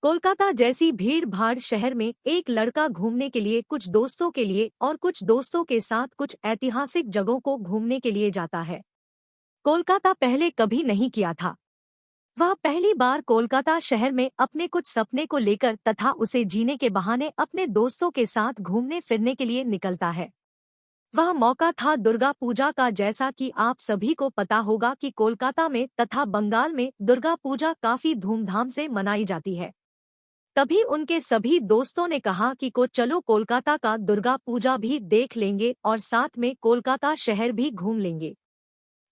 कोलकाता जैसी भीड़-भाड़ शहर में एक लड़का घूमने के लिए कुछ दोस्तों के लिए और कुछ दोस्तों के साथ कुछ ऐतिहासिक जगहों को घूमने के लिए जाता है। कोलकाता पहले कभी नहीं किया था। वह पहली बार कोलकाता शहर में अपने कुछ सपने को लेकर तथा उसे जीने के बहाने अपने दोस्तों के साथ घूमने फिरने के लिए निकलता है। वह मौका था दुर्गा पूजा का। जैसा कि आप सभी को पता होगा कि कोलकाता में तथा बंगाल में दुर्गा पूजा काफी धूमधाम से मनाई जाती है। तभी उनके सभी दोस्तों ने कहा कि चलो कोलकाता का दुर्गा पूजा भी देख लेंगे और साथ में कोलकाता शहर भी घूम लेंगे।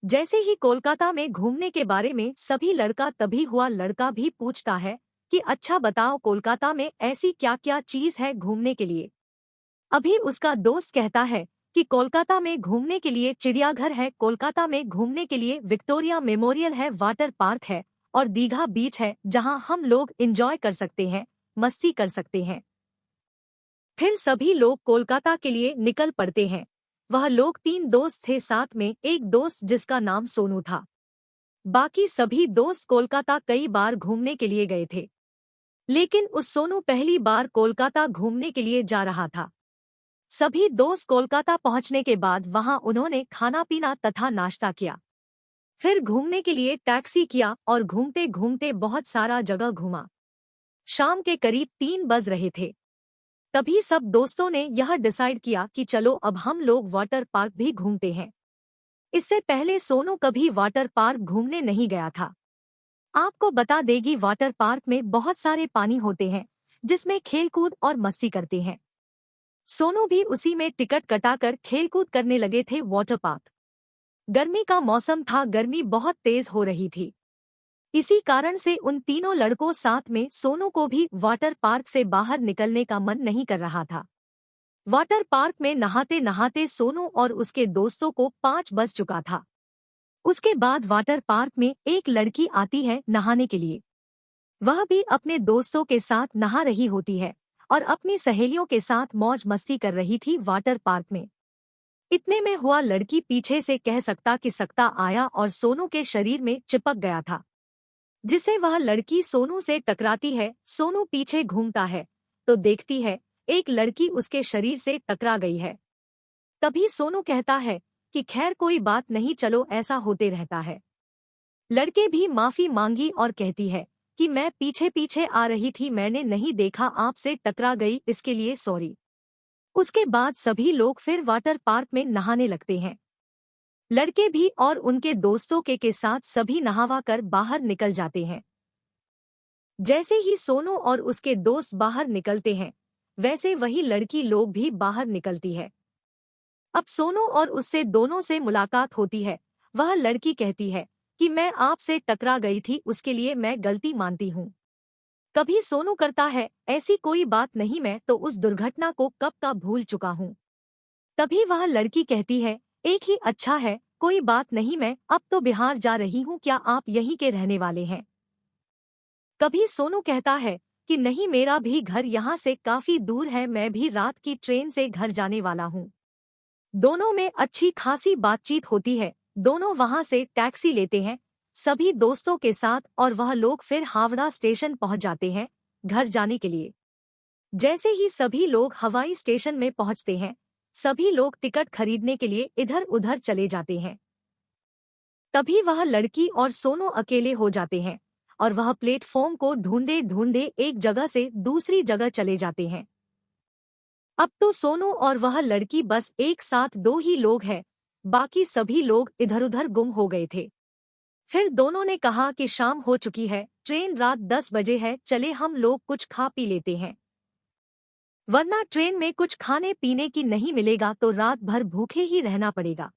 जैसे ही कोलकाता में घूमने के बारे में सभी लड़का भी पूछता है कि अच्छा बताओ कोलकाता में ऐसी क्या क्या चीज है घूमने के लिए। अभी उसका दोस्त कहता है कि कोलकाता में घूमने के लिए चिड़ियाघर है, कोलकाता में घूमने के लिए विक्टोरिया मेमोरियल है, वाटर पार्क है और दीघा बीच है जहां हम लोग एंजॉय कर सकते हैं, मस्ती कर सकते हैं। फिर सभी लोग कोलकाता के लिए निकल पड़ते हैं। वह लोग 3 दोस्त थे, साथ में एक दोस्त जिसका नाम सोनू था। बाकी सभी दोस्त कोलकाता कई बार घूमने के लिए गए थे, लेकिन उस सोनू पहली बार कोलकाता घूमने के लिए जा रहा था। सभी दोस्त कोलकाता पहुंचने के बाद वहां उन्होंने खाना पीना तथा नाश्ता किया। फिर घूमने के लिए टैक्सी किया और घूमते घूमते बहुत सारा जगह घूमा। शाम के करीब 3 बज रहे थे। तभी सब दोस्तों ने यह डिसाइड किया कि चलो अब हम लोग वाटर पार्क भी घूमते हैं। इससे पहले सोनू कभी वाटर पार्क घूमने नहीं गया था। आपको बता देगी वाटर पार्क में बहुत सारे पानी होते हैं जिसमें खेलकूद और मस्ती करते हैं। सोनू भी उसी में टिकट कटाकर खेलकूद करने लगे थे वाटर पार्क। गर्मी का मौसम था, गर्मी बहुत तेज हो रही थी। इसी कारण से उन तीनों लड़कों साथ में सोनू को भी वाटर पार्क से बाहर निकलने का मन नहीं कर रहा था। वाटर पार्क में नहाते नहाते सोनू और उसके दोस्तों को 5 बज चुका था। उसके बाद वाटर पार्क में एक लड़की आती है नहाने के लिए। वह भी अपने दोस्तों के साथ नहा रही होती है और अपनी सहेलियों के साथ मौज मस्ती कर रही थी वाटर पार्क में। इतने में हुआ लड़की पीछे से कह सकता कि सकता आया और सोनू के शरीर में चिपक गया था, जिसे वह लड़की सोनू से टकराती है। सोनू पीछे घूमता है तो देखती है एक लड़की उसके शरीर से टकरा गई है। तभी सोनू कहता है कि खैर कोई बात नहीं, चलो ऐसा होते रहता है। लड़के भी माफी मांगी और कहती है कि मैं पीछे पीछे आ रही थी, मैंने नहीं देखा, आपसे टकरा गई, इसके लिए सॉरी। उसके बाद सभी लोग फिर वाटर पार्क में नहाने लगते हैं। लड़के भी और उनके दोस्तों के साथ सभी नहावा कर बाहर निकल जाते हैं। जैसे ही सोनू और उसके दोस्त बाहर निकलते हैं वैसे वही लड़की लोग भी बाहर निकलती है। अब सोनू और उससे दोनों से मुलाकात होती है। वह लड़की कहती है कि मैं आपसे टकरा गई थी, उसके लिए मैं गलती मानती हूँ। कभी सोनू करता है ऐसी कोई बात नहीं, मैं तो उस दुर्घटना को कब का भूल चुका हूँ। तभी वह लड़की कहती है एक ही अच्छा है, कोई बात नहीं, मैं अब तो बिहार जा रही हूँ, क्या आप यहीं के रहने वाले हैं? कभी सोनू कहता है कि नहीं, मेरा भी घर यहाँ से काफी दूर है, मैं भी रात की ट्रेन से घर जाने वाला हूँ। दोनों में अच्छी खासी बातचीत होती है। दोनों वहां से टैक्सी लेते हैं सभी दोस्तों के साथ और वह लोग फिर हावड़ा स्टेशन पहुंच जाते हैं घर जाने के लिए। जैसे ही सभी लोग हवाई स्टेशन में पहुंचते हैं सभी लोग टिकट खरीदने के लिए इधर उधर चले जाते हैं। तभी वह लड़की और सोनू अकेले हो जाते हैं और वह प्लेटफॉर्म को ढूंढे ढूंढे एक जगह से दूसरी जगह चले जाते हैं। अब तो सोनू और वह लड़की बस एक साथ 2 ही लोग हैं, बाकी सभी लोग इधर उधर गुम हो गए थे। फिर दोनों ने कहा कि शाम हो चुकी है, ट्रेन रात 10 बजे है, चले हम लोग कुछ खा पी लेते हैं, वरना ट्रेन में कुछ खाने पीने की नहीं मिलेगा तो रात भर भूखे ही रहना पड़ेगा।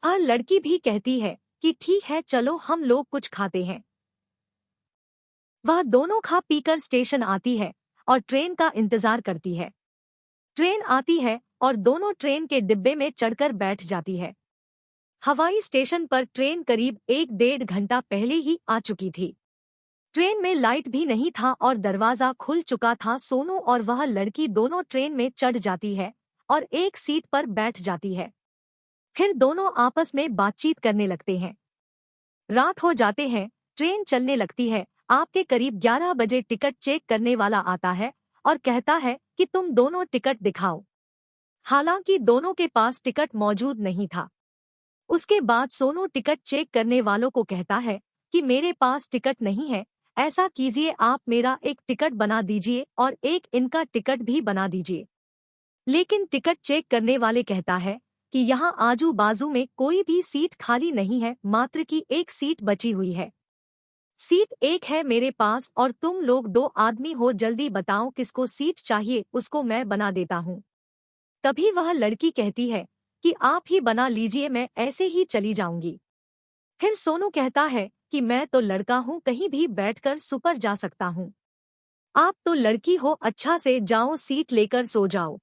लड़की भी कहती है कि ठीक है, चलो हम लोग कुछ खाते हैं। वह दोनों खा पीकर स्टेशन आती है और ट्रेन का इंतजार करती है। ट्रेन आती है और दोनों ट्रेन के डिब्बे में चढ़कर बैठ जाती है। हवाई स्टेशन पर ट्रेन करीब 1-1.5 घंटा पहले ही आ चुकी थी। ट्रेन में लाइट भी नहीं था और दरवाजा खुल चुका था। सोनू और वह लड़की दोनों ट्रेन में चढ़ जाती है और एक सीट पर बैठ जाती है। फिर दोनों आपस में बातचीत करने लगते हैं। रात हो जाते हैं, ट्रेन चलने लगती है। आपके करीब 11 बजे टिकट चेक करने वाला आता है और कहता है कि तुम दोनों टिकट दिखाओ। हालांकि दोनों के पास टिकट मौजूद नहीं था। उसके बाद सोनू टिकट चेक करने वालों को कहता है कि मेरे पास टिकट नहीं है, ऐसा कीजिए आप मेरा एक टिकट बना दीजिए और एक इनका टिकट भी बना दीजिए। लेकिन टिकट चेक करने वाले कहता है कि यहाँ आजू बाजू में कोई भी सीट खाली नहीं है, मात्र की एक सीट बची हुई है। सीट एक है मेरे पास और तुम लोग 2 आदमी हो, जल्दी बताओ किसको सीट चाहिए, उसको मैं बना देता हूँ। तभी वह लड़की कहती है कि आप ही बना लीजिए, मैं ऐसे ही चली जाऊंगी। फिर सोनू कहता है कि मैं तो लड़का हूँ, कहीं भी बैठकर सुपर जा सकता हूँ। आप तो लड़की हो, अच्छा से जाओ सीट लेकर सो जाओ।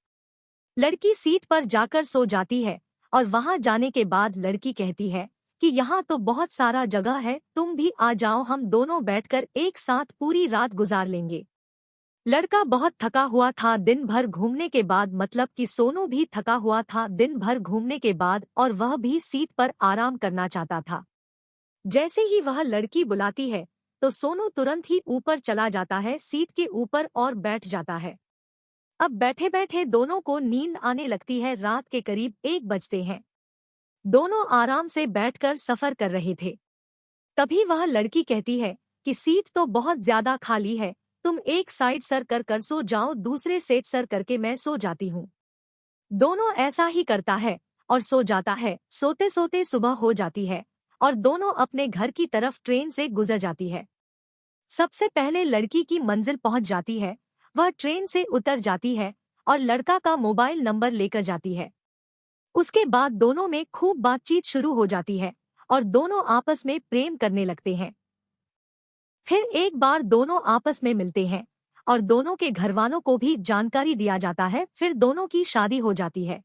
लड़की सीट पर जाकर सो जाती है और वहां जाने के बाद लड़की कहती है कि यहाँ तो बहुत सारा जगह है, तुम भी आ जाओ, हम दोनों बैठकर एक साथ पूरी रात गुजार लेंगे। लड़का बहुत थका हुआ था दिन भर घूमने के बाद, मतलब कि सोनू भी थका हुआ था दिन भर घूमने के बाद और वह भी सीट पर आराम करना चाहता था। जैसे ही वह लड़की बुलाती है तो सोनू तुरंत ही ऊपर चला जाता है सीट के ऊपर और बैठ जाता है। अब बैठे बैठे दोनों को नींद आने लगती है। रात के करीब 1 बजते हैं। दोनों आराम से बैठकर सफर कर रहे थे। तभी वह लड़की कहती है कि सीट तो बहुत ज्यादा खाली है, तुम एक साइड सर कर सो जाओ, दूसरे सेट सर करके मैं सो जाती हूँ। दोनों ऐसा ही करता है और सो जाता है। सोते सोते सुबह हो जाती है और दोनों अपने घर की तरफ ट्रेन से गुजर जाती है। सबसे पहले लड़की की मंजिल पहुंच जाती है। वह ट्रेन से उतर जाती है और लड़का का मोबाइल नंबर लेकर जाती है। उसके बाद दोनों में खूब बातचीत शुरू हो जाती है और दोनों आपस में प्रेम करने लगते हैं। फिर एक बार दोनों आपस में मिलते हैं और दोनों के घरवालों को भी जानकारी दिया जाता है। फिर दोनों की शादी हो जाती है।